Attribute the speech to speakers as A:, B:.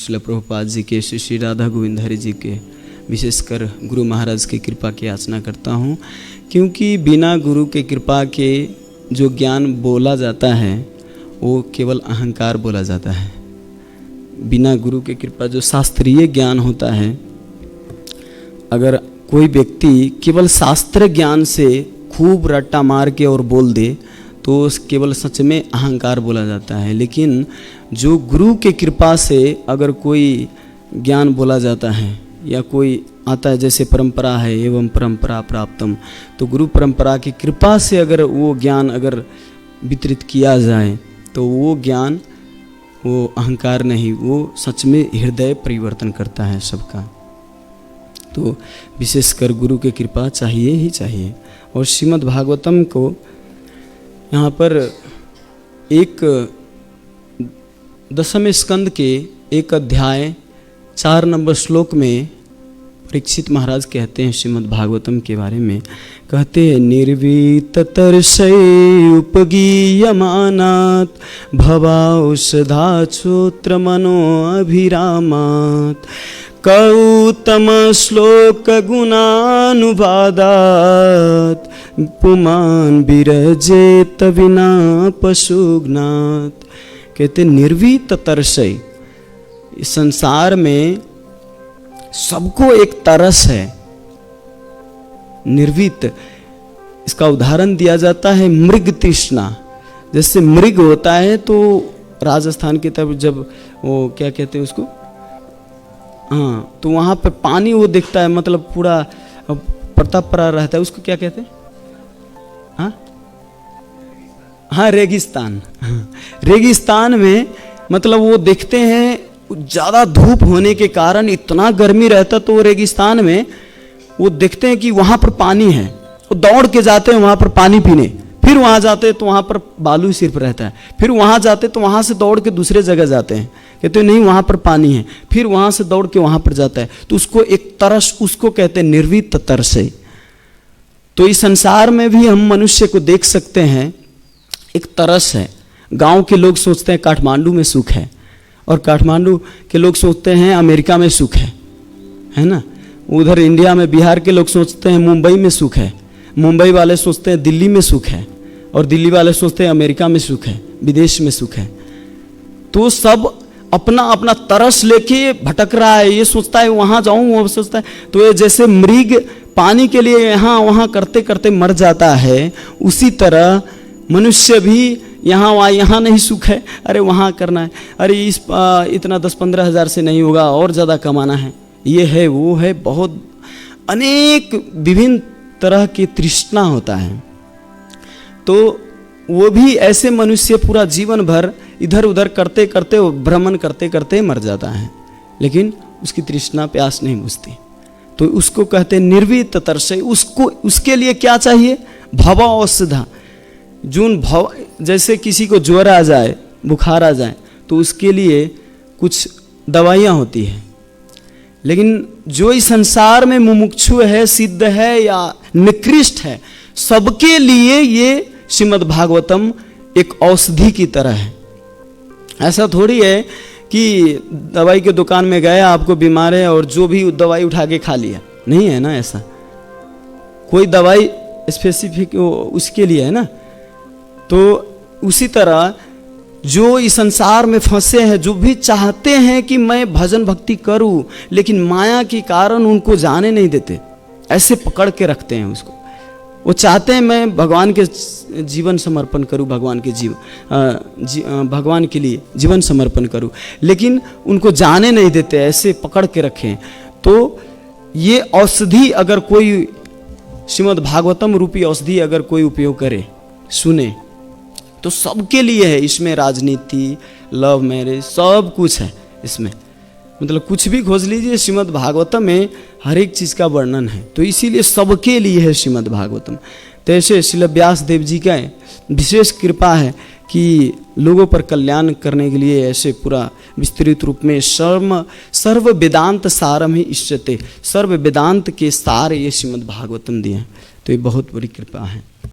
A: श्रील प्रभुपाद जी के, श्री श्री राधा गोविंद हरि जी के, विशेषकर गुरु महाराज की कृपा की याचना करता हूँ, क्योंकि बिना गुरु के कृपा के जो ज्ञान बोला जाता है वो केवल अहंकार बोला जाता है। बिना गुरु के कृपा जो शास्त्रीय ज्ञान होता है, अगर कोई व्यक्ति केवल शास्त्र ज्ञान से खूब रट्टा मार के और बोल दे तो केवल सच में अहंकार बोला जाता है। लेकिन जो गुरु के कृपा से अगर कोई ज्ञान बोला जाता है या कोई आता है, जैसे परंपरा है एवं परंपरा प्राप्तम, तो गुरु परंपरा की कृपा से अगर वो ज्ञान अगर वितरित किया जाए तो वो ज्ञान, वो अहंकार नहीं, वो सच में हृदय परिवर्तन करता है सबका। तो विशेषकर गुरु की कृपा चाहिए ही चाहिए। और श्रीमद् भागवतम को यहाँ पर एक 10वें स्कंद के एक अध्याय 4 नंबर श्लोक में परीक्षित महाराज कहते हैं श्रीमद् भागवतम के बारे में, कहते हैं निर्वीततर्षै उपगीयमानात् भवाौषधाचोत्र मनो अभिरामात् कौतम श्लोक गुणानुवादात् पुमान विरजेत विना पशुघ्नात्। कहते निर्वीततर्षै, इस संसार में सबको एक तरस है, निर्वीत। इसका उदाहरण दिया जाता है मृग तृष्णा। जैसे मृग होता है तो राजस्थान की तरफ जब वो क्या कहते हैं उसको, हाँ, तो वहाँ पे पानी वो दिखता है, मतलब पूरा प्रताप पड़ा रहता है, उसको क्या कहते हैं? हाँ, रेगिस्तान। रेगिस्तान में मतलब वो देखते हैं ज़्यादा धूप होने के कारण इतना गर्मी रहता, तो वो रेगिस्तान में वो देखते हैं कि वहाँ पर पानी है, वो दौड़ के जाते हैं वहाँ पर पानी पीने। फिर वहाँ जाते तो वहाँ पर बालू सिर्फ रहता है, फिर वहाँ जाते तो वहाँ से दौड़ के दूसरे जगह जाते हैं, कहते हैं नहीं वहाँ पर पानी है, फिर वहाँ से दौड़ के वहाँ पर जाता है। तो उसको एक तरस, उसको कहते हैं निर्वीत तरस। तो इस संसार में भी हम मनुष्य को देख सकते हैं, एक तरस है। गांव के लोग सोचते हैं काठमांडू में सुख है, और काठमांडू के लोग सोचते हैं अमेरिका में सुख है ना। उधर इंडिया में बिहार के लोग सोचते हैं मुंबई में सुख है, मुंबई वाले सोचते हैं दिल्ली में सुख है, और दिल्ली वाले सोचते हैं अमेरिका में सुख है, विदेश में सुख है। तो सब अपना अपना तरस लेके भटक रहा है, ये सोचता है वहाँ जाऊँ, वो सोचता है। तो ये जैसे मृग पानी के लिए यहाँ वहाँ करते करते मर जाता है, उसी तरह मनुष्य भी यहाँ नहीं सुख है, अरे वहाँ करना है, अरे इस इतना 10-15 हज़ार से नहीं होगा, और ज़्यादा कमाना है, ये है वो है, बहुत अनेक विभिन्न तरह की तृष्णा होता है। तो वो भी ऐसे मनुष्य पूरा जीवन भर इधर उधर करते करते, भ्रमण करते करते मर जाता है, लेकिन उसकी तृष्णा प्यास नहीं बुझती। तो उसको कहते हैं निर्वीत तरस। उसको, उसके लिए क्या चाहिए? भव औषधा। जून भव, जैसे किसी को ज्वर आ जाए, बुखार आ जाए, तो उसके लिए कुछ दवाइयाँ होती हैं। लेकिन जो इस संसार में मुमुक्षु है, सिद्ध है या निकृष्ट है, सबके लिए ये श्रीमद् भागवतम एक औषधि की तरह है। ऐसा थोड़ी है कि दवाई के दुकान में गए, आपको बीमार है और जो भी दवाई उठा के खा लिया, नहीं है ना। ऐसा कोई दवाई स्पेसिफिक उसके लिए है ना। तो उसी तरह जो इस संसार में फंसे हैं, जो भी चाहते हैं कि मैं भजन भक्ति करूं, लेकिन माया के कारण उनको जाने नहीं देते, ऐसे पकड़ के रखते हैं उसको। वो चाहते हैं मैं भगवान के जीवन समर्पण करूं, भगवान के भगवान के लिए जीवन समर्पण करूं, लेकिन उनको जाने नहीं देते, ऐसे पकड़ के रखें। तो ये औषधि अगर कोई, श्रीमद् भागवतम रूपी औषधि अगर कोई उपयोग करे, सुने, तो सबके लिए है। इसमें राजनीति, लव मैरिज, सब कुछ है इसमें, मतलब कुछ भी खोज लीजिए, श्रीमद् भागवतम में हर एक चीज़ का वर्णन है। तो इसीलिए सबके लिए है श्रीमद् भागवतम। तो ऐसे श्रील व्यास देव जी का विशेष कृपा है कि लोगों पर कल्याण करने के लिए ऐसे पूरा विस्तृत रूप में सर्व वेदांत सारम ही इष्यते, सर्व वेदांत के सार ये श्रीमद् भागवतम दिए हैं। तो ये बहुत बड़ी कृपा है।